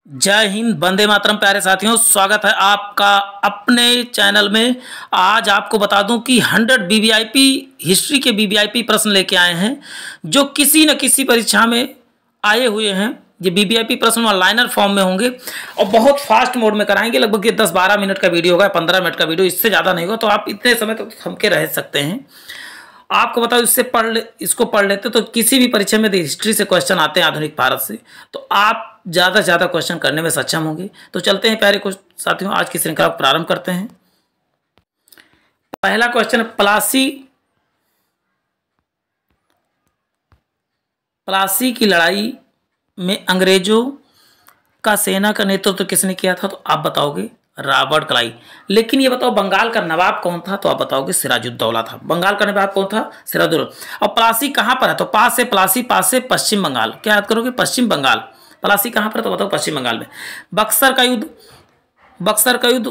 जय हिंद, वंदे मातरम। प्यारे साथियों, स्वागत है आपका अपने चैनल में। आज आपको बता दूं कि 100 वीवीआईपी हिस्ट्री के वीवीआईपी प्रश्न लेके आए हैं जो किसी न किसी परीक्षा में आए हुए हैं। ये वीवीआईपी प्रश्न ऑनलाइनर फॉर्म में होंगे और बहुत फास्ट मोड में कराएंगे। लगभग ये 10-12 मिनट का वीडियो होगा, 15 मिनट का वीडियो, इससे ज़्यादा नहीं होगा। तो आप इतने समय तक थम के रह सकते हैं। आपको बताओ, इसको पढ़ लेते तो किसी भी परीक्षा में हिस्ट्री से क्वेश्चन आते हैं आधुनिक भारत से, तो आप ज़्यादा से ज़्यादा क्वेश्चन करने में सक्षम होंगे। तो चलते हैं प्यारे कुछ साथियों, आज की श्रृंखला को प्रारंभ करते हैं। पहला क्वेश्चन, प्लासी की लड़ाई में अंग्रेजों का सेना का नेतृत्व किसने किया था? तो आप बताओगे रॉबर्ट क्लाइव। लेकिन ये बताओ, बंगाल का नवाब कौन था? तो आप बताओगे सिराजुद्दौला था। बंगाल का नवाब कौन था? सिराजुद्दौला। और प्लासी कहाँ पर है? तो पास से प्लासी, पास से पश्चिम बंगाल। क्या याद करोगे? पश्चिम बंगाल। प्लासी कहाँ पर है? तो बताओ पश्चिम बंगाल में। बक्सर का युद्ध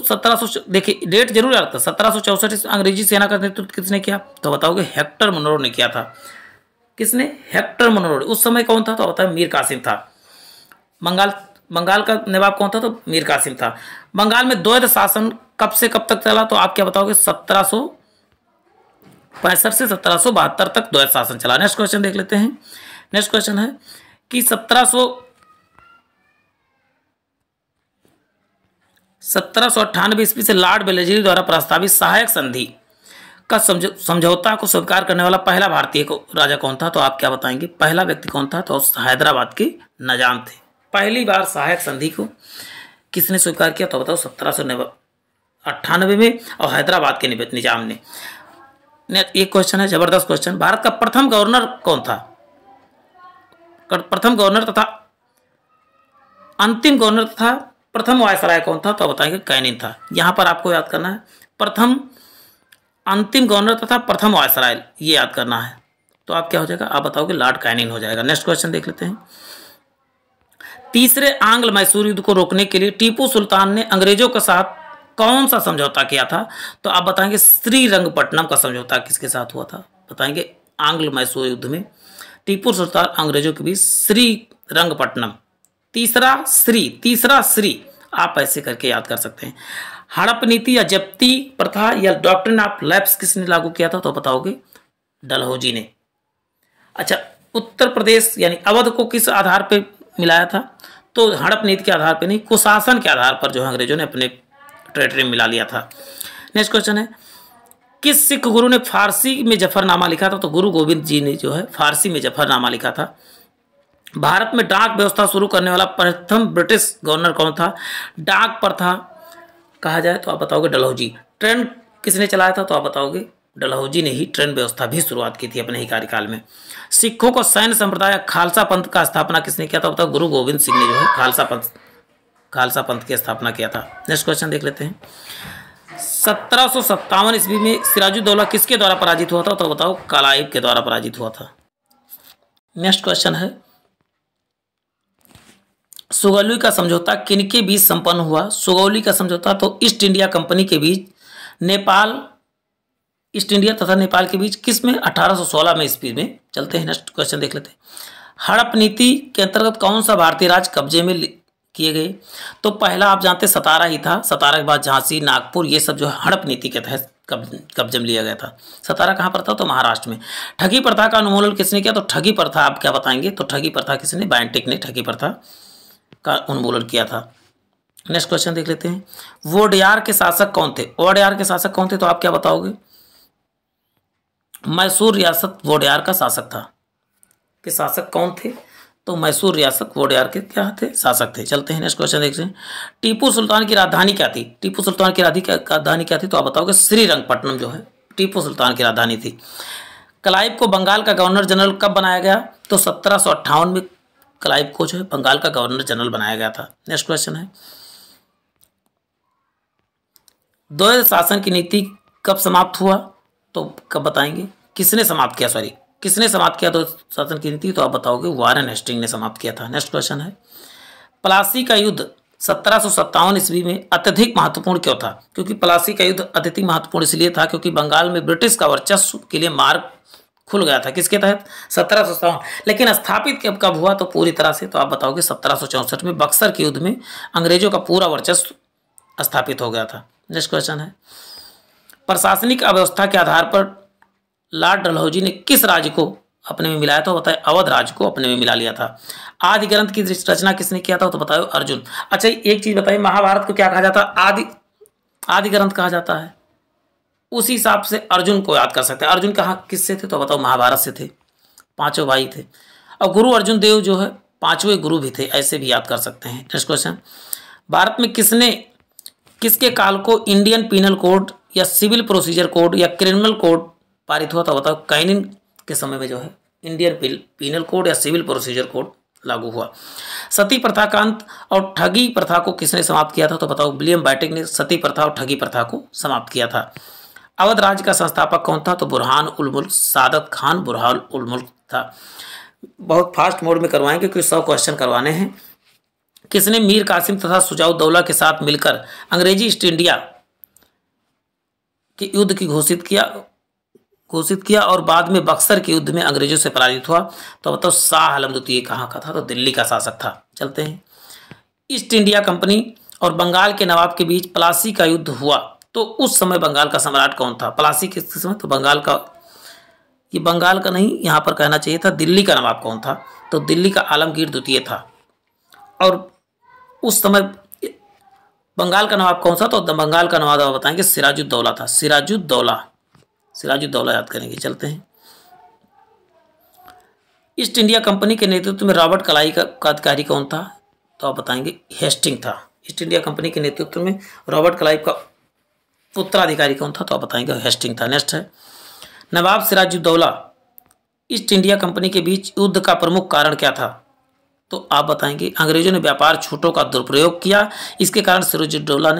1700, देखिए डेट जरूर याद था। 1764 अंग्रेजी सेना का नेतृत्व किसने किया? तो बताओगे हेक्टर मनरोड ने किया था। किसने? हेक्टर मनरोड। उस समय कौन था? तो बताओ मीर कासिम था। बंगाल का नवाब कौन था? तो मीर कासिम था। बंगाल में द्वैध शासन कब से कब तक चला? तो आप क्या बताओगे? 1765 से 1772 तक द्वैध शासन चला। नेक्स्ट क्वेश्चन देख लेते हैं। नेक्स्ट क्वेश्चन है कि 1798 ईस्वी से लॉर्ड वेलेस्ली द्वारा प्रस्तावित सहायक संधि का समझौता को स्वीकार करने वाला पहला भारतीय राजा कौन था? तो आप क्या बताएंगे? पहला व्यक्ति कौन था? तो हैदराबाद के निजाम थे। पहली बार सहायक संधि को किसने स्वीकार किया? तो बताओ 1798 में, और हैदराबाद के निजाम ने। एक क्वेश्चन है, जबरदस्त क्वेश्चन। भारत का प्रथम गवर्नर कौन था? प्रथम गवर्नर तथा अंतिम गवर्नर तथा प्रथम वायसराय कौन था? तो बताएंगे कैनिंग था। यहां पर आपको याद करना है, प्रथम, अंतिम गवर्नर तथा प्रथम वायसराय, ये याद करना है। तो आप क्या हो जाएगा? आप बताओगे लॉर्ड कैनिंग हो जाएगा। नेक्स्ट क्वेश्चन देख लेते हैं। तीसरे आंग्ल मैसूर युद्ध को रोकने के लिए टीपू सुल्तान ने अंग्रेजों के साथ कौन सा समझौता किया था? तो आप बताएंगे श्रीरंगपट्टनम का समझौता किसके साथ हुआ था? बताएंगे आंग्ल मैसूर युद्ध में टीपू सुल्तान अंग्रेजों के बीच श्रीरंगपट्टनम। तीसरा श्री आप ऐसे करके याद कर सकते हैं। हड़प नीति या जब्ती प्रथा या डॉक्ट्रिन ऑफ लैप्स किसने लागू किया था? तो बताओगे डलहौजी ने। अच्छा, उत्तर प्रदेश यानी अवध को किस आधार पर मिलाया था? तो हड़प नीति के आधार पर नहीं, कुशासन के आधार पर जो है अंग्रेजों ने अपने टेरिटरी में मिला लिया था। नेक्स्ट क्वेश्चन है, किस सिख गुरु ने फारसी में जफरनामा लिखा था? तो गुरु गोविंद जी ने जो है फारसी में जफरनामा लिखा था। भारत में डाक व्यवस्था शुरू करने वाला प्रथम ब्रिटिश गवर्नर कौन था? डाक प्रथा कहा जाए तो आप बताओगे डलहौजी। ट्रेन किसने चलाया था? तो आप बताओगे डलहौजी ने ही ट्रेन व्यवस्था भी शुरुआत की थी अपने ही कार्यकाल में। सिखों को सैन्य संप्रदाय खालसा पंथ का स्थापना किसने किया था? बताओ गुरु गोविंद सिंह ने जो है खालसा पंथ की स्थापना किया था। नेक्स्ट क्वेश्चन देख लेते हैं। 1757 ईस्वी में सिराजुद्दौला किसके द्वारा पराजित हुआ था? तो बताओ क्लाइव के द्वारा पराजित हुआ था। नेक्स्ट क्वेश्चन है, सुगौली का समझौता किनके बीच संपन्न हुआ? सुगौली का समझौता तो ईस्ट इंडिया कंपनी के बीच ईस्ट इंडिया तथा नेपाल के बीच किस में? 1816 में ईस्वी में। चलते हैं नेक्स्ट क्वेश्चन देख लेते हैं। हड़प नीति के अंतर्गत कौन सा भारतीय राज्य कब्जे में किए गए? तो पहला आप जानते सतारा ही था। सतारा के बाद झांसी, नागपुर, ये सब जो है हड़प नीति के तहत कब्जे में लिया गया था। सतारा कहाँ पर था? तो महाराष्ट्र में। ठगी प्रथा का उन्मूलन किसने किया? तो ठगी प्रथा आप क्या बताएंगे? तो ठगी प्रथा किसने? बैंटिक ने ठगी प्रथा का उन्मूलन किया था। नेक्स्ट क्वेश्चन देख लेते हैं। वोडेयार के शासक कौन थे? वोडेयार के शासक कौन थे? तो आप क्या बताओगे? मैसूर रियासत वोडेयार का शासक था। के शासक कौन थे? तो मैसूर रियासत वोडेयार के क्या थे? शासक थे। चलते हैं नेक्स्ट क्वेश्चन देखते हैं। टीपू सुल्तान की राजधानी क्या थी? टीपू सुल्तान की राजधानी क्या थी? तो आप बताओगे श्रीरंगपट्टनम जो है टीपू सुल्तान की राजधानी थी। क्लाइव को बंगाल का गवर्नर जनरल कब बनाया गया? तो 1758 में क्लाइव को जो है बंगाल का गवर्नर जनरल बनाया गया था। नेक्स्ट क्वेश्चन है, द्वैध शासन की नीति कब समाप्त हुआ? तो कब बताएंगे? किसने समाप्त किया? किसने समाप्त किया द्वैध शासन की नीति? तो आप बताओगे वारेन हेस्टिंग ने समाप्त किया था। नेक्स्ट क्वेश्चन है, प्लासी का युद्ध 1757 ईस्वी में अत्यधिक महत्वपूर्ण क्यों था? क्योंकि प्लासी का युद्ध अत्यधिक महत्वपूर्ण इसलिए था क्योंकि बंगाल में ब्रिटिश का वर्चस्व के लिए मार्ग खुल गया था, किसके तहत? 1757। लेकिन स्थापित कब कब हुआ? तो पूरी तरह से तो आप बताओगे 1764 में बक्सर के युद्ध में अंग्रेजों का पूरा वर्चस्व स्थापित हो गया था। नेक्स्ट क्वेश्चन है, प्रशासनिक अव्यवस्था के आधार पर लॉर्ड डलहौजी ने किस राज्य को अपने में मिलाया था? बताए अवध राज्य को अपने में मिला लिया था। आदि ग्रंथ की रचना किसने किया था? तो बताओ अर्जुन। अच्छा एक चीज बताइए, महाभारत को क्या कहा जाता है? आदि ग्रंथ कहा जाता है। उसी हिसाब से अर्जुन को याद कर सकते हैं। अर्जुन कहाँ किससे थे? तो बताओ महाभारत से थे, पांचों भाई थे। और गुरु अर्जुन देव जो है पांचवें गुरु भी थे, ऐसे भी याद कर सकते हैं। नेक्स्ट क्वेश्चन, भारत में किसके काल को इंडियन पीनल कोड या सिविल प्रोसीजर कोड या क्रिमिनल कोड पारित हुआ? तो बताओ कैनिन के समय में जो है इंडियन पीनल कोड या सिविल प्रोसीजर कोड लागू हुआ। सती प्रथा का अंत और ठगी प्रथा को किसने समाप्त किया था? तो बताओ विलियम बेंटिक ने सती प्रथा और ठगी प्रथा को समाप्त किया था। अवध राज्य का संस्थापक कौन था? तो बुरहान उल मुल्क सादत खान बुरहान उल मुल्क था। बहुत फास्ट मोड में करवाएंगे क्योंकि 100 क्वेश्चन करवाने हैं। किसने मीर कासिम तथा सुजाउद्दौला के साथ मिलकर अंग्रेजी ईस्ट इंडिया के युद्ध की घोषित किया और बाद में बक्सर के युद्ध में अंग्रेजों से पराजित हुआ? तो बताओ शाह आलम द्वितीय कहाँ का था? तो दिल्ली का शासक था। चलते हैं, ईस्ट इंडिया कंपनी और बंगाल के नवाब के बीच प्लासी का युद्ध हुआ, तो उस समय बंगाल का सम्राट कौन था? प्लासी के समय तो बंगाल का नहीं, यहाँ पर कहना चाहिए था दिल्ली का नवाब कौन था? तो दिल्ली का आलमगीर द्वितीय था। और उस समय बंगाल का नवाब कौन सा? तो बंगाल का नवाब बताएंगे सिराजुद्दौला था। सिराजुद्दौला याद करेंगे। चलते हैं, ईस्ट इंडिया कंपनी के नेतृत्व में रॉबर्ट क्लाइव का अधिकारी कौन था? तो आप बताएंगे हेस्टिंग था। ईस्ट इंडिया कंपनी के नेतृत्व में रॉबर्ट क्लाइव का उत्तराधिकारी कौन था? तो आप बताएंगे हेस्टिंग था। नेक्स्ट है, नवाब सिराजुद्दौला ईस्ट इंडिया कंपनी के बीच युद्ध का प्रमुख कारण क्या था? तो आप बताएंगे अंग्रेजों ने व्यापार छूटों का दुरुपयोग किया, इसके कारण सिराजुद्दौला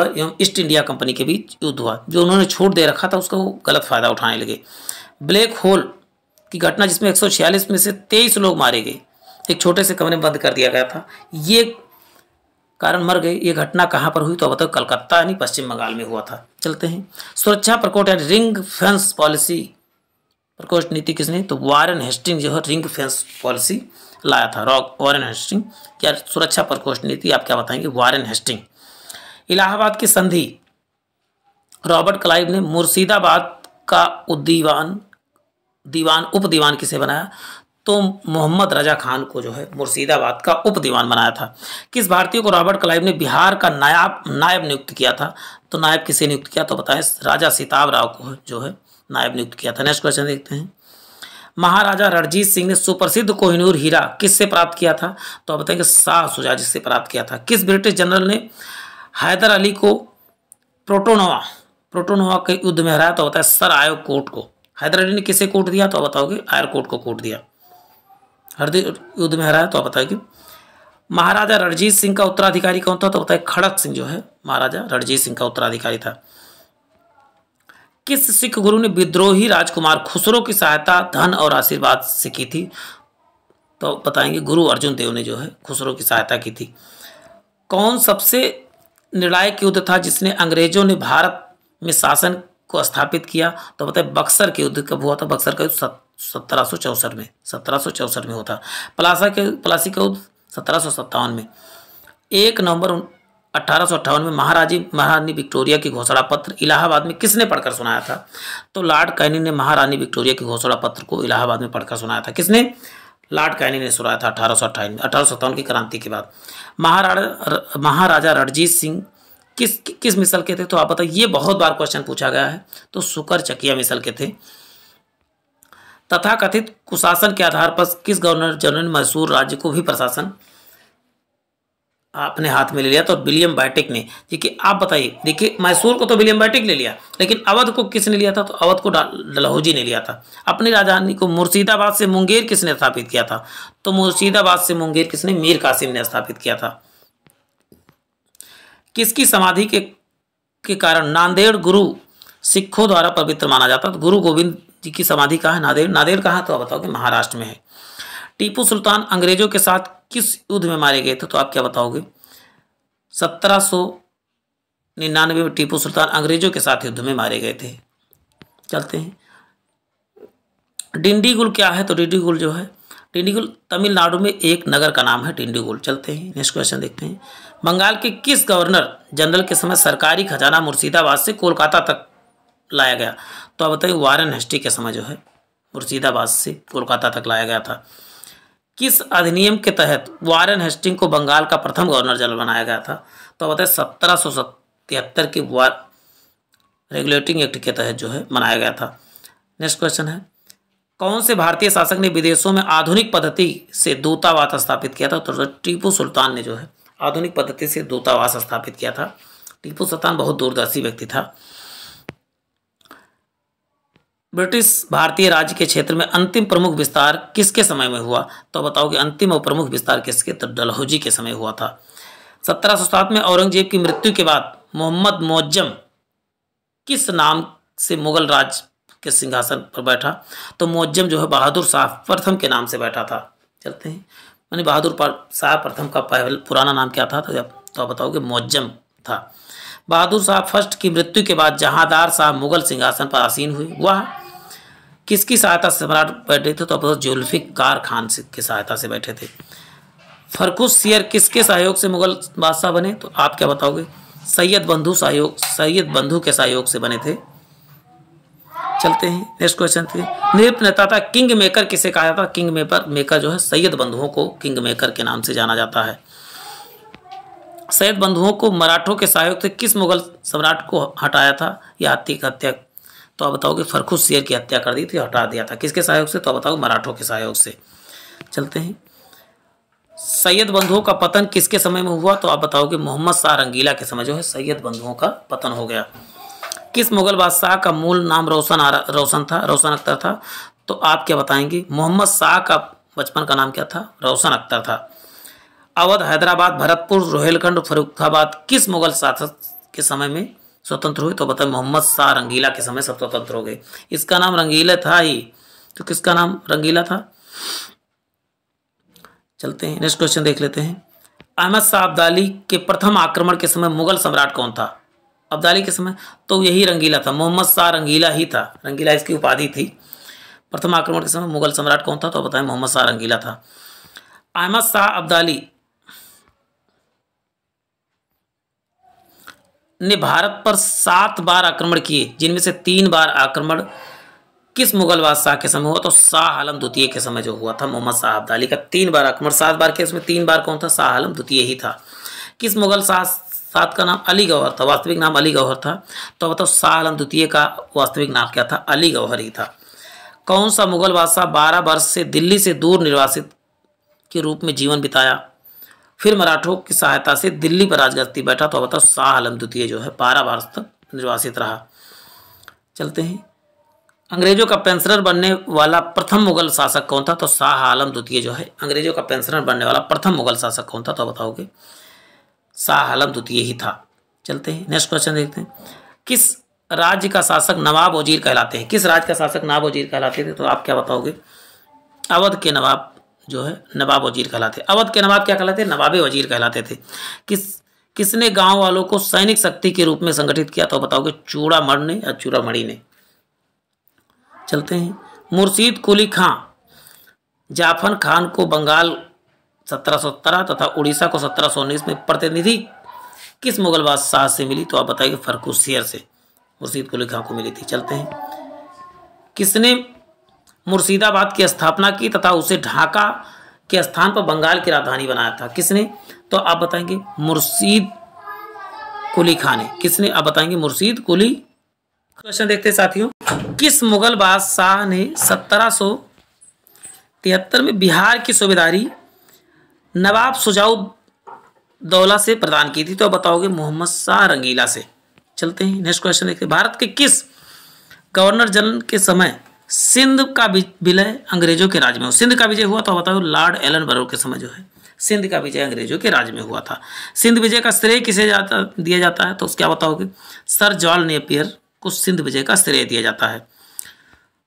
एवं ईस्ट इंडिया कंपनी के बीच युद्ध हुआ। जो उन्होंने छूट दे रखा था उसका वो गलत फायदा उठाने लगे। ब्लैक होल की घटना जिसमें 146 में से 23 लोग मारे गए, एक छोटे से कमरे में बंद कर दिया गया था, ये कारण मर गए। ये घटना कहाँ पर हुई? तो बताओ कलकत्ता यानी पश्चिम बंगाल में हुआ था। चलते हैं, सुरक्षा प्रकोष्ठ यानी रिंग फेंस पॉलिसी प्रकोष्ठ नीति किसने? तो वारेन हेस्टिंग जो है रिंग फेंस पॉलिसी लाया था। वारेन हेस्टिंग या सुरक्षा प्रकोष्ठ नीति आप क्या बताएंगे? Warren Hasting. इलाहाबाद की संधि रॉबर्ट क्लाइव ने मुर्शिदाबाद का उप दीवान किसे बनाया? तो मोहम्मद रजा खान को जो है मुर्शिदाबाद का उप दीवान बनाया था। किस भारतीय को रॉबर्ट क्लाइव ने बिहार का नायब नियुक्त किया था? तो नायब किसे नियुक्त किया? तो बताएं राजा सीताब राव को जो है नायब नियुक्त किया था। नेक्स्ट क्वेश्चन देखते हैं, महाराजा रणजीत सिंह ने सुप्रसिद्ध कोहिनूर हीरा किससे प्राप्त किया था? तो आप बताएंगे शाह शुजा से प्राप्त किया था। किस ब्रिटिश जनरल ने हैदर अली को प्रोटोनोवा के युद्ध में हराया? तो बताया सर आयो कोट को। हैदर अली ने किसे कोट दिया? तो बताओगे आयर कोट को कोट दिया। हर युद्ध में हराया। तो बताएगी महाराजा रणजीत सिंह का उत्तराधिकारी कौन था? तो बताए खड़क सिंह जो है महाराजा रणजीत सिंह का उत्तराधिकारी था। किस सिख गुरु ने विद्रोही राजकुमार खुसरो की सहायता धन और आशीर्वाद से की थी? तो बताएंगे गुरु अर्जुन देव ने जो है खुसरो की सहायता की थी। कौन सबसे निर्णायक युद्ध था जिसने अंग्रेजों ने भारत में शासन को स्थापित किया? तो बताए बक्सर के युद्ध कब हुआ था? बक्सर का युद्ध 1764 में होता। प्लासी का युद्ध 1757 में। 1 नवंबर 1858 में महारानी विक्टोरिया की घोषणा पत्र इलाहाबाद में किसने पढ़कर सुनाया था? तो लॉर्ड कैनिंग ने महारानी विक्टोरिया की घोषणा पत्र को इलाहाबाद में पढ़कर सुनाया था। किसने? लॉर्ड कैनिंग ने सुनाया था 1857 की क्रांति के बाद। महाराजा रणजीत सिंह किस मिसल के थे? तो आप बताइए, ये बहुत बार क्वेश्चन पूछा गया है। तो सुकर चकिया मिसल के थे। तथाकथित कुशासन के आधार पर किस गवर्नर जनरल ने मैसूर राज्य को भी प्रशासन अपने हाथ में ले लिया? तो विलियम बेंटिक ने। देखिए आप बताइए, देखिए मैसूर को तो विलियम बेंटिक ले लिया, लेकिन अवध को किसने लिया था? तो अवध को डलहौजी ने लिया था। अपनी राजधानी को मुर्शिदाबाद से मुंगेर किसने स्थापित किया था? तो मुर्शिदाबाद से मुंगेर किसने? मीर कासिम ने स्थापित किया था। किसकी समाधि के कारण नांदेड़ गुरु सिखों द्वारा पवित्र माना जाता? तो गुरु गोविंद जी की समाधि कहाँ है? नांदेड़ कहाँ? तो आप बताओगे महाराष्ट्र में है। टीपू सुल्तान अंग्रेजों के साथ किस युद्ध में मारे गए थे? तो आप क्या बताओगे? 1799 में टीपू सुल्तान अंग्रेजों के साथ युद्ध में मारे गए थे। चलते हैं, डिंडीगुल क्या है? तो डिंडीगुल जो है, डिंडीगुल तमिलनाडु में एक नगर का नाम है डिंडीगुल। चलते हैं नेक्स्ट क्वेश्चन देखते हैं। बंगाल के किस गवर्नर जनरल के समय सरकारी खजाना मुर्शिदाबाद से कोलकाता तक लाया गया? तो आप बताइए, वारेन हेस्टी के समय जो है मुर्शिदाबाद से कोलकाता तक लाया गया था। किस अधिनियम के तहत वारेन हेस्टिंग को बंगाल का प्रथम गवर्नर जनरल बनाया गया था? तो बताइए 1777 के वार रेगुलेटिंग एक्ट के तहत जो है बनाया गया था। नेक्स्ट क्वेश्चन है, कौन से भारतीय शासक ने विदेशों में आधुनिक पद्धति से दूतावास स्थापित किया था? तो टीपू सुल्तान ने जो है आधुनिक पद्धति से दूतावास स्थापित किया था। टीपू सुल्तान बहुत दूरदर्शी व्यक्ति था। ब्रिटिश भारतीय राज्य के क्षेत्र में अंतिम प्रमुख विस्तार किसके समय में हुआ? तो बताओ कि अंतिम और प्रमुख विस्तार किसके? तो डलहौजी के समय हुआ था। 1707 में औरंगजेब की मृत्यु के बाद मोहम्मद मुअज्जम किस नाम से मुगल राज के सिंहासन पर बैठा? तो मुअज्जम जो है बहादुर शाह प्रथम के नाम से बैठा था। चलते हैं, मैंने बहादुर शाह प्रथम का पुराना नाम क्या था? तो आप बताओगे मुअज्जम था। बहादुर शाह फर्स्ट की मृत्यु के बाद जहांदार शाह मुगल सिंहासन पर आसीन हुए। वह किसकी सहायता से सम्राट बैठे थे? तो आप जुल्फिकार खान की सहायता से बैठे थे। फर्रुख सियर किसके सहयोग से मुगल बादशाह बने? तो आप क्या बताओगे? सैयद बंधु के सहयोग से बने थे। चलते हैं नेक्स्ट क्वेश्चन थे, नृत्य नेता था किंग मेकर किसे कहा जाता? किंग मेकर जो है सैयद बंधुओं को किंग मेकर के नाम से जाना जाता है। सैयद बंधुओं को मराठों के सहयोग से किस मुगल सम्राट को हटाया था या हत्या? तो आप बताओगे फर्रुख सियर की हत्या कर दी थी, हटा दिया था। किसके सहयोग से? तो आप बताओगे मराठों के सहयोग से। चलते हैं, सैयद बंधुओं का पतन किसके समय में हुआ? तो आप बताओगे मोहम्मद शाह रंगीला के समय जो है सैयद बंधुओं का पतन हो गया। किस मुगल बादशाह का मूल नाम रोशन अख्तर था? तो आप क्या बताएंगे? मोहम्मद शाह का बचपन का नाम क्या था? रोशन अख्तर था। अवध, हैदराबाद, भरतपुर, रोहिलखंड, फर्रुखाबाद किस मुगल शासक के समय में स्वतंत्र हुए? तो बताए मोहम्मद शाह रंगीला के समय सब स्वतंत्र हो गए। इसका नाम रंगीला था ही, तो किसका नाम रंगीला था? चलते हैं नेक्स्ट क्वेश्चन देख लेते हैं। अहमद शाह अब्दाली के प्रथम आक्रमण के समय मुगल सम्राट कौन था? अब्दाली के समय तो यही रंगीला था, मोहम्मद शाह रंगीला ही था। रंगीला इसकी उपाधि थी। प्रथम आक्रमण के समय मुगल सम्राट कौन था? तो बताएं मोहम्मद शाह रंगीला था। अहमद शाह अब्दाली ने भारत पर 7 बार आक्रमण किए, जिनमें से 3 बार आक्रमण किस मुगल बादशाह के समय हुआ? तो शाह आलम द्वितीय के समय जो हुआ था मोहम्मद शाह अब्दाली का 3 बार आक्रमण। 7 बार के उसमें 3 बार कौन था? शाह आलम द्वितीय ही था। किस मुगल साथ का नाम अली गौहर था? वास्तविक नाम अली गौहर था। तो बताओ शाह आलम द्वितीय का वास्तविक नाम क्या था? अली गौहर ही था। कौन सा मुगल बादशाह 12 वर्ष से दिल्ली से दूर निर्वासित के रूप में जीवन बिताया, फिर मराठों की सहायता से दिल्ली पर राजगद्दी बैठा? तो बताओ शाह आलम द्वितीय जो है 12 वर्ष तक निर्वासित रहा। चलते हैं, अंग्रेजों का पेंशनर बनने वाला प्रथम मुगल शासक कौन था? तो शाह आलम द्वितीय जो है अंग्रेजों का पेंशनर बनने वाला प्रथम मुगल शासक कौन था? तो बताओगे शाह आलम द्वितीय ही था। चलते हैं नेक्स्ट क्वेश्चन देखते हैं। किस राज्य का शासक नवाब वजीर कहलाते हैं? किस राज्य का शासक नवाब वजीर कहलाते थे? तो आप क्या बताओगे? अवध के नवाब जो है नवाब वजीर कहलाते। अवध के नवाब क्या कहलाते? नवाबे वजीर कहलाते थे। किसने गांव वालों को सैनिक शक्ति के रूप में संगठित किया? तो बताओगे चूड़ामण ने या चूड़ामणि ने। चलते हैं, मुर्शीद कुली खां जाफर खान को बंगाल 1717 तथा उड़ीसा को 1719 में प्रतिनिधि किस मुगल बादशाह से मिली? तो आप बताइए फर्रुख सियर से मुर्शीद कुली खां को मिली थी। चलते हैं, किसने मुर्शिदाबाद की स्थापना की तथा उसे ढाका के स्थान पर बंगाल की राजधानी बनाया था? किसने? तो आप बताएंगे मुर्शीद कुली खां ने। किसने? आप बताएंगे मुर्शीद कुली। क्वेश्चन देखते हैं साथियों, किस मुगल बादशाह ने 1773 में बिहार की सूबेदारी नवाब शुजाउद्दौला से प्रदान की थी? तो बताओगे मोहम्मद शाह रंगीला से। चलते हैं नेक्स्ट क्वेश्चन देखते हैं, भारत के किस गवर्नर जनरल के समय सिंध का विलय अंग्रेजों के राज में हुआ? सिंध का विजय हुआ? तो बताओ लॉर्ड एलन बरो के समय जो है सिंध का विजय अंग्रेजों के राज में हुआ था। सिंध विजय का श्रेय किसे दिया जाता है? तो क्या बताओगे? सर जॉन नेपियर को सिंध विजय का श्रेय दिया जाता है।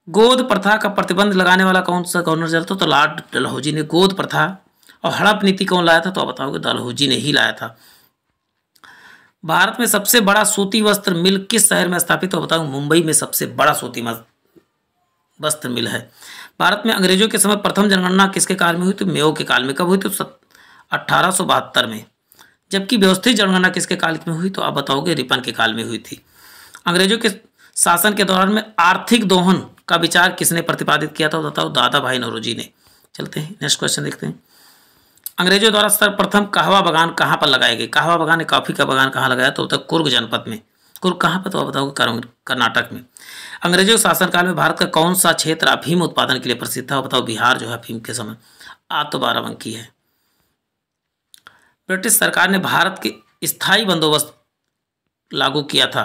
गोद प्रथा का प्रतिबंध लगाने वाला कौन सा गवर्नर जनरल था? तो लॉर्ड डलहौजी ने गोद प्रथा और हड़प नीति कौन लाया था? तो बताओगे डलहौजी ने ही लाया था। भारत में सबसे बड़ा सूती वस्त्र मिल किस शहर में स्थापित? तो बताओ मुंबई में सबसे बड़ा सूती वस्त्र मिल है। भारत में अंग्रेजों के समय प्रथम जनगणना किसके काल में हुई? तो मेयो के काल में। कब हुई? तो 1872 में। जबकि व्यवस्थित जनगणना किसके काल में हुई? तो आप बताओगे रिपन के काल में हुई थी। अंग्रेजों के शासन के दौरान में आर्थिक दोहन का विचार किसने प्रतिपादित किया था? बताओ, दादा भाई नौरोजी ने। चलते हैं नेक्स्ट क्वेश्चन देखते हैं। अंग्रेजों द्वारा सर्वप्रथम कहवा बागान कहाँ पर लगाए गए? कहवा बागान, कॉफी का बागान कहाँ लगाया? तो बताओ कुर्ग जनपद में। कुर्ग कहाँ पर? तो बताओगे कर्नाटक में। अंग्रेजों के शासनकाल में भारत का कौन सा क्षेत्र अफीम उत्पादन के लिए प्रसिद्ध था? बताओ बिहार जो है अफीम के समय। तो 12 अंक है। ब्रिटिश सरकार ने भारत के स्थायी बंदोबस्त लागू किया था,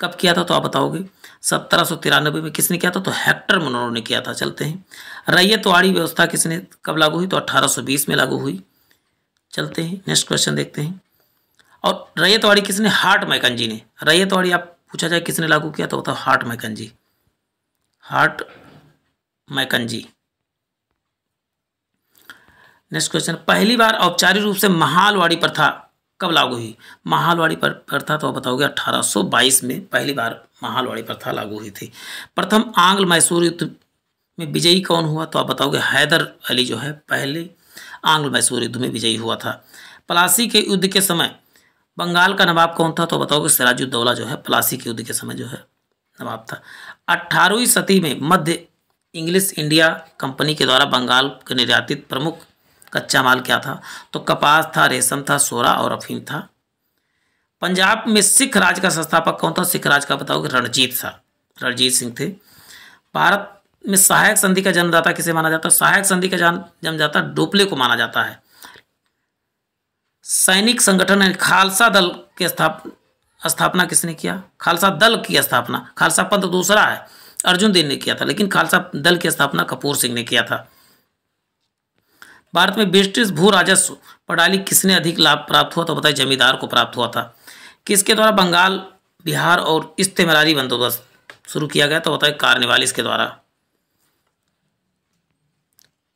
कब किया था? तो आप बताओगे 1793 में। किसने किया था? तो हेक्टर मनरो ने किया था। चलते हैं। रैयतवाड़ी व्यवस्था किसने कब लागू हुई? तो 1820 में लागू हुई। चलते हैं नेक्स्ट क्वेश्चन देखते हैं। और रैयतवाड़ी किसने? हार्ट मैकेंजी ने। रैयतवाड़ी आप पूछा जाए किसने लागू किया? तो बताओ heart McKinsey. Heart McKinsey. Next question. पहली बार औपचारिक रूप से महालवाड़ी प्रथा कब लागू हुई? महालवाड़ी प्रथा तो बताओगे 1822 में पहली बार महालवाड़ी प्रथा लागू हुई थी। प्रथम आंग्ल मैसूर युद्ध में विजयी कौन हुआ? तो आप बताओगे हैदर अली जो है पहले आंग्ल मैसूर युद्ध में विजयी हुआ था। प्लासी के युद्ध के समय बंगाल का नवाब कौन था? तो बताओगे सिराजुद्दौला जो है प्लासी के युद्ध के समय जो है नवाब था। 18वीं सदी में मध्य इंग्लिश इंडिया कंपनी के द्वारा बंगाल के निर्यातित प्रमुख कच्चा माल क्या था? तो कपास था, रेशम था, सोरा और अफीम था। पंजाब में सिख राज का संस्थापक कौन था? सिख राज का बताओगे रणजीत सिंह थे। भारत में सहायक संधि का जन्मदाता किसे माना जाता है? सहायक संधि का जन्मदाता डोपले को माना जाता है। सैनिक संगठन खालसा दल की स्थापना किसने किया? खालसा दल की स्थापना, खालसा पंथ दूसरा है, अर्जुन देव ने किया था, लेकिन खालसा दल की स्थापना कपूर सिंह ने किया था। भारत में ब्रिटिश भू राजस्व प्रणाली किसने अधिक लाभ प्राप्त हुआ? तो बताइए जमींदार को प्राप्त हुआ था। किसके द्वारा बंगाल, बिहार और इस्तेमारी बंदोबस्त शुरू किया गया? तो बताइए कार्निवालिस के द्वारा।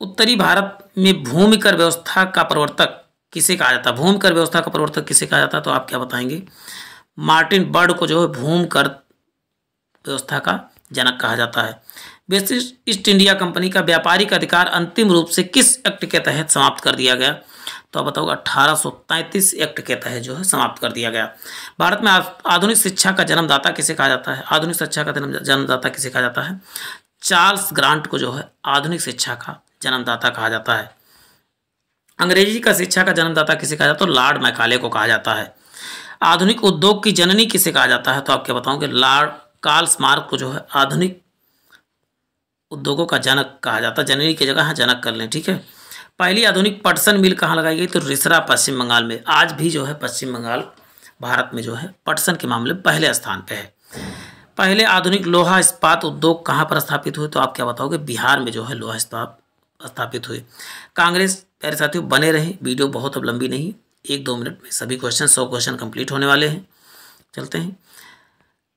उत्तरी भारत में भूमि कर व्यवस्था का प्रवर्तक किसे कहा जाता है? भूमि कर व्यवस्था का प्रवर्तक किसे कहा जाता है? तो आप क्या बताएंगे? मार्टिन बर्ड को जो है भूमि कर व्यवस्था का जनक कहा जाता है। ब्रिटिश ईस्ट इंडिया कंपनी का व्यापारिक अधिकार अंतिम रूप से किस एक्ट के तहत समाप्त कर दिया गया? तो आप बताओगे 1833 एक्ट के तहत जो है समाप्त कर दिया गया। भारत में आधुनिक शिक्षा का जन्मदाता किसे कहा जाता है? आधुनिक शिक्षा का जन्मदाता किसे कहा जाता है? चार्ल्स ग्रांट को जो है आधुनिक शिक्षा का जन्मदाता कहा जाता है। अंग्रेजी का शिक्षा का जन्मदाता किसे कहा जाता है? तो लॉर्ड मैकाले को कहा जाता है। आधुनिक उद्योग की जननी किसे कहा जाता है? तो आप क्या बताओगे? लॉर्ड कार्ल स्मार्ट को जो है आधुनिक उद्योगों का जनक कहा जाता है। जननी की जगह जनक कर लें, ठीक है। पहली आधुनिक पटसन मिल कहाँ लगाई गई? तो रिसरा पश्चिम बंगाल में। आज भी जो है पश्चिम बंगाल भारत में जो है पटसन के मामले में पहले स्थान पे है। पहले आधुनिक लोहा इस्पात उद्योग कहाँ पर स्थापित हुए? तो आप क्या बताओगे? बिहार में जो है लोहा इस्पात स्थापित हुए। कांग्रेस, प्यारे साथियों बने रहे, वीडियो बहुत अब लंबी नहीं, 1-2 मिनट में सभी क्वेश्चन 100 क्वेश्चन कंप्लीट होने वाले हैं। चलते हैं।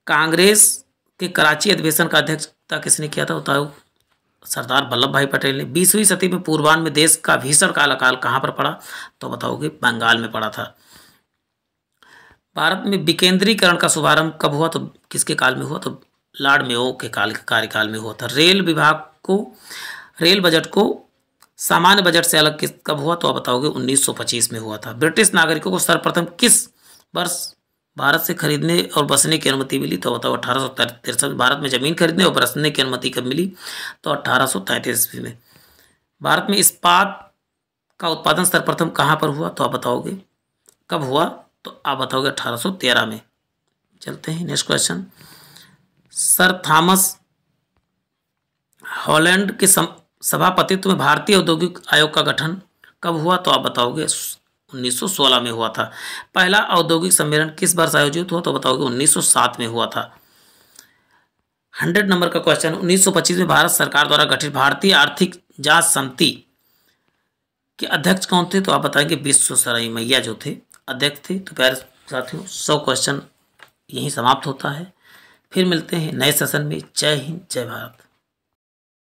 कांग्रेस के कराची अधिवेशन का अध्यक्षता किसने किया था? बताओ सरदार वल्लभ भाई पटेल ने। 20वीं सदी में पूर्वान्ह में देश का भीषण काला काल कहाँ पर पड़ा? तो बताओगे बंगाल में पड़ा था। भारत में विकेंद्रीकरण का शुभारंभ कब हुआ? तो किसके काल में हुआ? तो लॉर्ड मेयो के कार्यकाल में हुआ था। रेल बजट को सामान्य बजट से अलग कब हुआ? तो आप बताओगे 1925 में हुआ था। ब्रिटिश नागरिकों को सर्वप्रथम किस वर्ष भारत से खरीदने और बसने की अनुमति मिली? तो बताओ 1863। भारत में जमीन खरीदने और बसने की अनुमति कब मिली? तो 1833 में। भारत में इस्पात का उत्पादन सर्वप्रथम कहाँ पर हुआ? तो आप बताओगे कब हुआ? तो आप बताओगे 1813 में। चलते हैं next question. Sir Thomas Holland के सभापतित्व में भारतीय औद्योगिक आयोग का गठन कब हुआ? तो आप बताओगे 1916 में हुआ था। पहला औद्योगिक सम्मेलन किस वर्ष आयोजित हुआ? तो बताओगे 1907 में हुआ था। 100 नंबर का क्वेश्चन। 1925 में भारत सरकार द्वारा गठित भारतीय आर्थिक जांच समिति के अध्यक्ष कौन थे? तो आप बताएंगे विश्वेश्वरैया जो थे अध्यक्ष थे। तो प्यारे साथियों 100 क्वेश्चन यहीं समाप्त होता है। फिर मिलते हैं नए सेशन में। जय हिंद, जय भारत।